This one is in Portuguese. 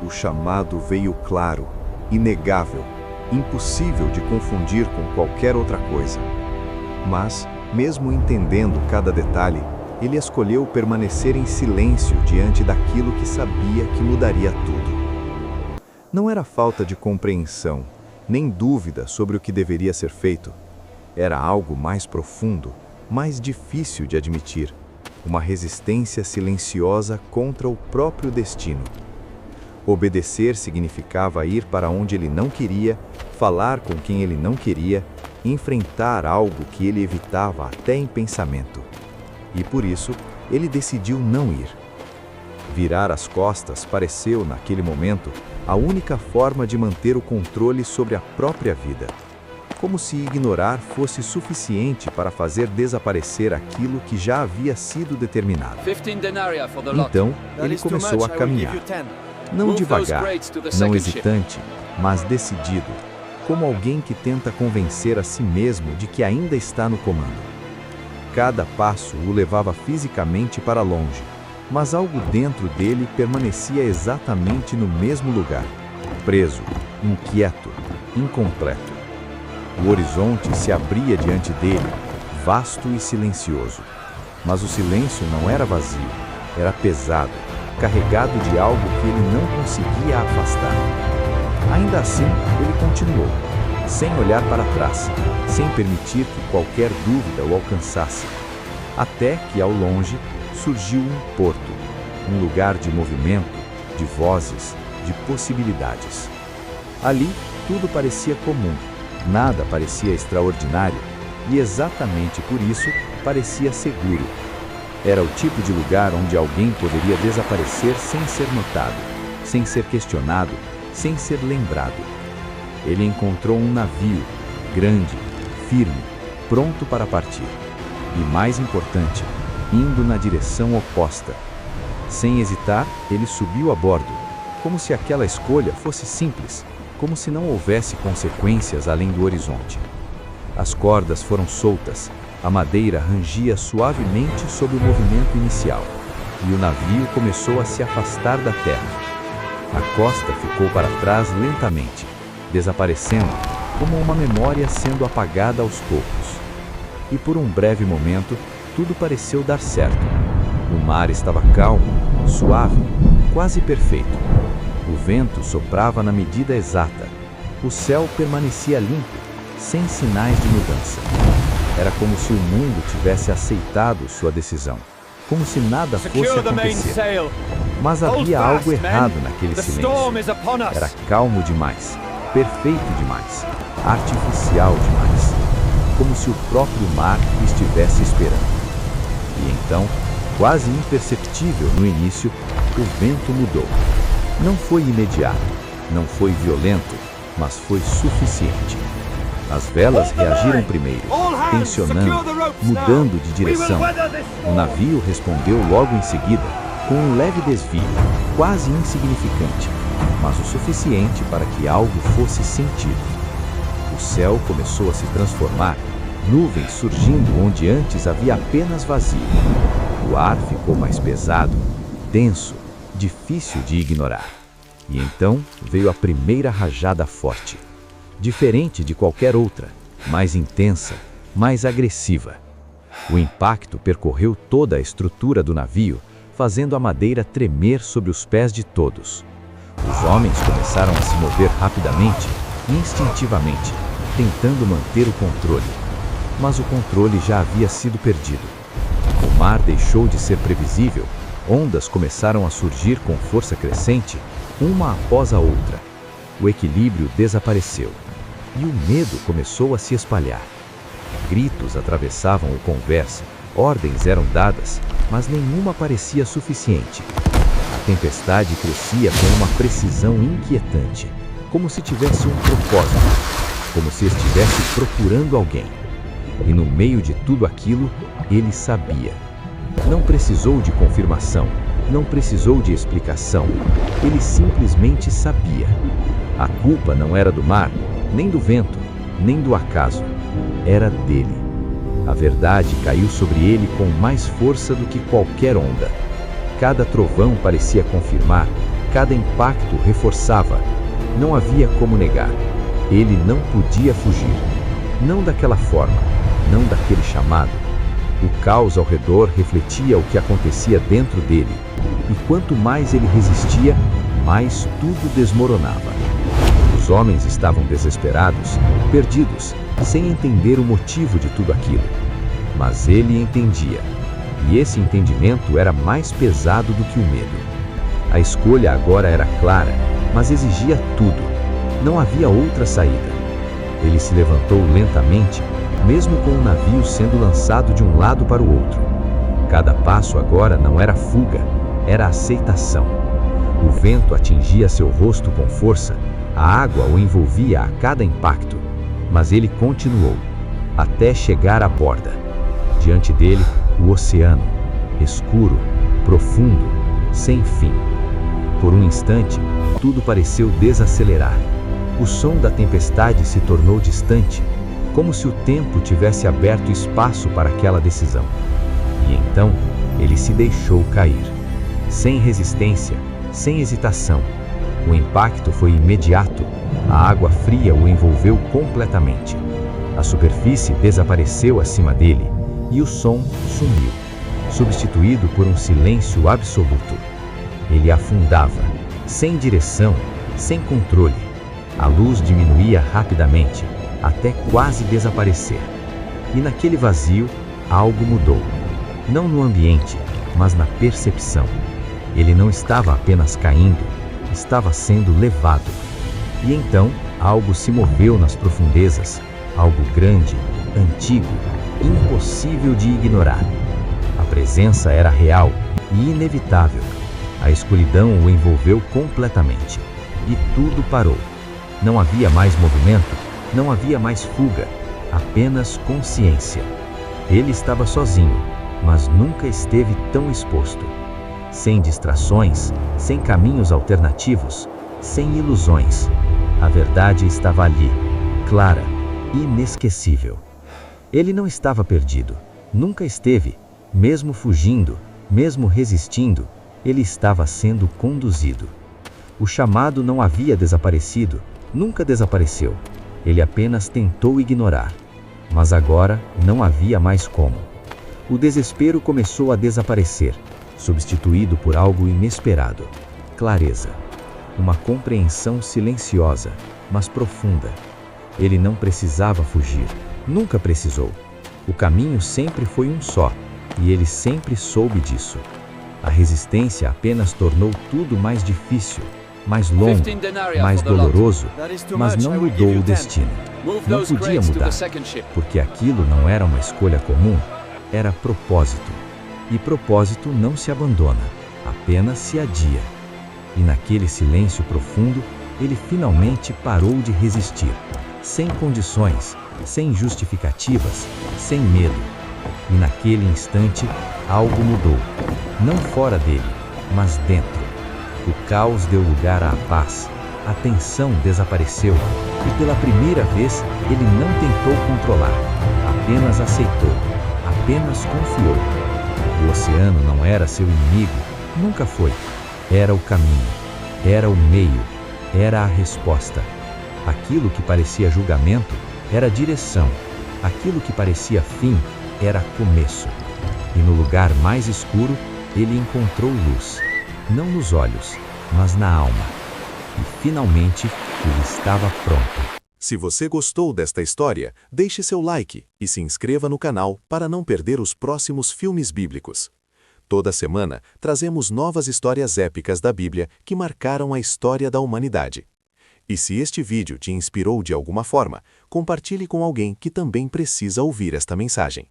o chamado veio claro, inegável, impossível de confundir com qualquer outra coisa. Mas, mesmo entendendo cada detalhe, ele escolheu permanecer em silêncio diante daquilo que sabia que mudaria tudo. Não era falta de compreensão, nem dúvida sobre o que deveria ser feito. Era algo mais profundo, mais difícil de admitir, uma resistência silenciosa contra o próprio destino. Obedecer significava ir para onde ele não queria, falar com quem ele não queria, enfrentar algo que ele evitava até em pensamento. E por isso, ele decidiu não ir. Virar as costas pareceu, naquele momento, a única forma de manter o controle sobre a própria vida. Como se ignorar fosse suficiente para fazer desaparecer aquilo que já havia sido determinado. Então, ele começou a caminhar. Não devagar, não hesitante, mas decidido, como alguém que tenta convencer a si mesmo de que ainda está no comando. Cada passo o levava fisicamente para longe, mas algo dentro dele permanecia exatamente no mesmo lugar, preso, inquieto, incompleto. O horizonte se abria diante dele, vasto e silencioso. Mas o silêncio não era vazio, era pesado, carregado de algo que ele não conseguia afastar. Ainda assim, ele continuou, sem olhar para trás, sem permitir que qualquer dúvida o alcançasse. Até que, ao longe, surgiu um porto, um lugar de movimento, de vozes, de possibilidades. Ali, tudo parecia comum, nada parecia extraordinário, e exatamente por isso, parecia seguro. Era o tipo de lugar onde alguém poderia desaparecer sem ser notado, sem ser questionado, sem ser lembrado. Ele encontrou um navio, grande, firme, pronto para partir. E mais importante, indo na direção oposta. Sem hesitar, ele subiu a bordo, como se aquela escolha fosse simples, como se não houvesse consequências além do horizonte. As cordas foram soltas, a madeira rangia suavemente sob o movimento inicial, e o navio começou a se afastar da terra. A costa ficou para trás lentamente, desaparecendo, como uma memória sendo apagada aos poucos. E por um breve momento, tudo pareceu dar certo. O mar estava calmo, suave, quase perfeito. O vento soprava na medida exata. O céu permanecia limpo, sem sinais de mudança. Era como se o mundo tivesse aceitado sua decisão, como se nada fosse acontecer. Mas havia algo errado naquele silêncio. Era calmo demais, perfeito demais, artificial demais, como se o próprio mar estivesse esperando. E então, quase imperceptível no início, o vento mudou. Não foi imediato, não foi violento, mas foi suficiente. As velas reagiram primeiro, tensionando, mudando de direção. O navio respondeu logo em seguida, com um leve desvio, quase insignificante, mas o suficiente para que algo fosse sentido. O céu começou a se transformar, nuvens surgindo onde antes havia apenas vazio. O ar ficou mais pesado, denso, difícil de ignorar. E então veio a primeira rajada forte. Diferente de qualquer outra, mais intensa, mais agressiva. O impacto percorreu toda a estrutura do navio, fazendo a madeira tremer sob os pés de todos. Os homens começaram a se mover rapidamente, instintivamente, tentando manter o controle. Mas o controle já havia sido perdido. O mar deixou de ser previsível, ondas começaram a surgir com força crescente, uma após a outra. O equilíbrio desapareceu. E o medo começou a se espalhar. Gritos atravessavam a conversa, ordens eram dadas, mas nenhuma parecia suficiente. A tempestade crescia com uma precisão inquietante, como se tivesse um propósito, como se estivesse procurando alguém. E no meio de tudo aquilo, ele sabia. Não precisou de confirmação, não precisou de explicação. Ele simplesmente sabia. A culpa não era do mar, nem do vento, nem do acaso. Era dele. A verdade caiu sobre ele com mais força do que qualquer onda. Cada trovão parecia confirmar, Cada impacto reforçava. Não havia como negar. Ele não podia fugir. Não daquela forma, não daquele chamado. O caos ao redor refletia o que acontecia dentro dele. E quanto mais ele resistia, mais tudo desmoronava. Os homens estavam desesperados, perdidos, sem entender o motivo de tudo aquilo. Mas ele entendia. E esse entendimento era mais pesado do que o medo. A escolha agora era clara, mas exigia tudo. Não havia outra saída. Ele se levantou lentamente, mesmo com o navio sendo lançado de um lado para o outro. Cada passo agora não era fuga, era aceitação. O vento atingia seu rosto com força, a água o envolvia a cada impacto, mas ele continuou, até chegar à borda. Diante dele, o oceano, escuro, profundo, sem fim. Por um instante, tudo pareceu desacelerar. O som da tempestade se tornou distante, como se o tempo tivesse aberto espaço para aquela decisão. E então, ele se deixou cair. Sem resistência, sem hesitação. O impacto foi imediato. A água fria o envolveu completamente. A superfície desapareceu acima dele e o som sumiu, substituído por um silêncio absoluto. Ele afundava, sem direção, sem controle. A luz diminuía rapidamente, até quase desaparecer. E naquele vazio, algo mudou. Não no ambiente, mas na percepção. Ele não estava apenas caindo, estava sendo levado. E então, algo se moveu nas profundezas, algo grande, antigo, impossível de ignorar. A presença era real e inevitável. A escuridão o envolveu completamente. E tudo parou. Não havia mais movimento, não havia mais fuga, apenas consciência. Ele estava sozinho, mas nunca esteve tão exposto. Sem distrações, sem caminhos alternativos, sem ilusões. A verdade estava ali, clara, inesquecível. Ele não estava perdido, nunca esteve, mesmo fugindo, mesmo resistindo, ele estava sendo conduzido. O chamado não havia desaparecido, nunca desapareceu. Ele apenas tentou ignorar. Mas agora não havia mais como. O desespero começou a desaparecer, substituído por algo inesperado. Clareza. Uma compreensão silenciosa, mas profunda. Ele não precisava fugir, nunca precisou. O caminho sempre foi um só, e ele sempre soube disso. A resistência apenas tornou tudo mais difícil, mais longo, mais doloroso, mas não mudou o destino. Não podia mudar, porque aquilo não era uma escolha comum, era propósito. E propósito não se abandona, apenas se adia. E naquele silêncio profundo, ele finalmente parou de resistir, sem condições, sem justificativas, sem medo. E naquele instante, algo mudou, não fora dele, mas dentro. O caos deu lugar à paz, a tensão desapareceu, e pela primeira vez ele não tentou controlar, apenas aceitou, apenas confiou. O oceano não era seu inimigo, nunca foi. Era o caminho, era o meio, era a resposta. Aquilo que parecia julgamento era direção, aquilo que parecia fim era começo. E no lugar mais escuro, ele encontrou luz, não nos olhos, mas na alma. E finalmente, ele estava pronto. Se você gostou desta história, deixe seu like e se inscreva no canal para não perder os próximos filmes bíblicos. Toda semana, trazemos novas histórias épicas da Bíblia que marcaram a história da humanidade. E se este vídeo te inspirou de alguma forma, compartilhe com alguém que também precisa ouvir esta mensagem.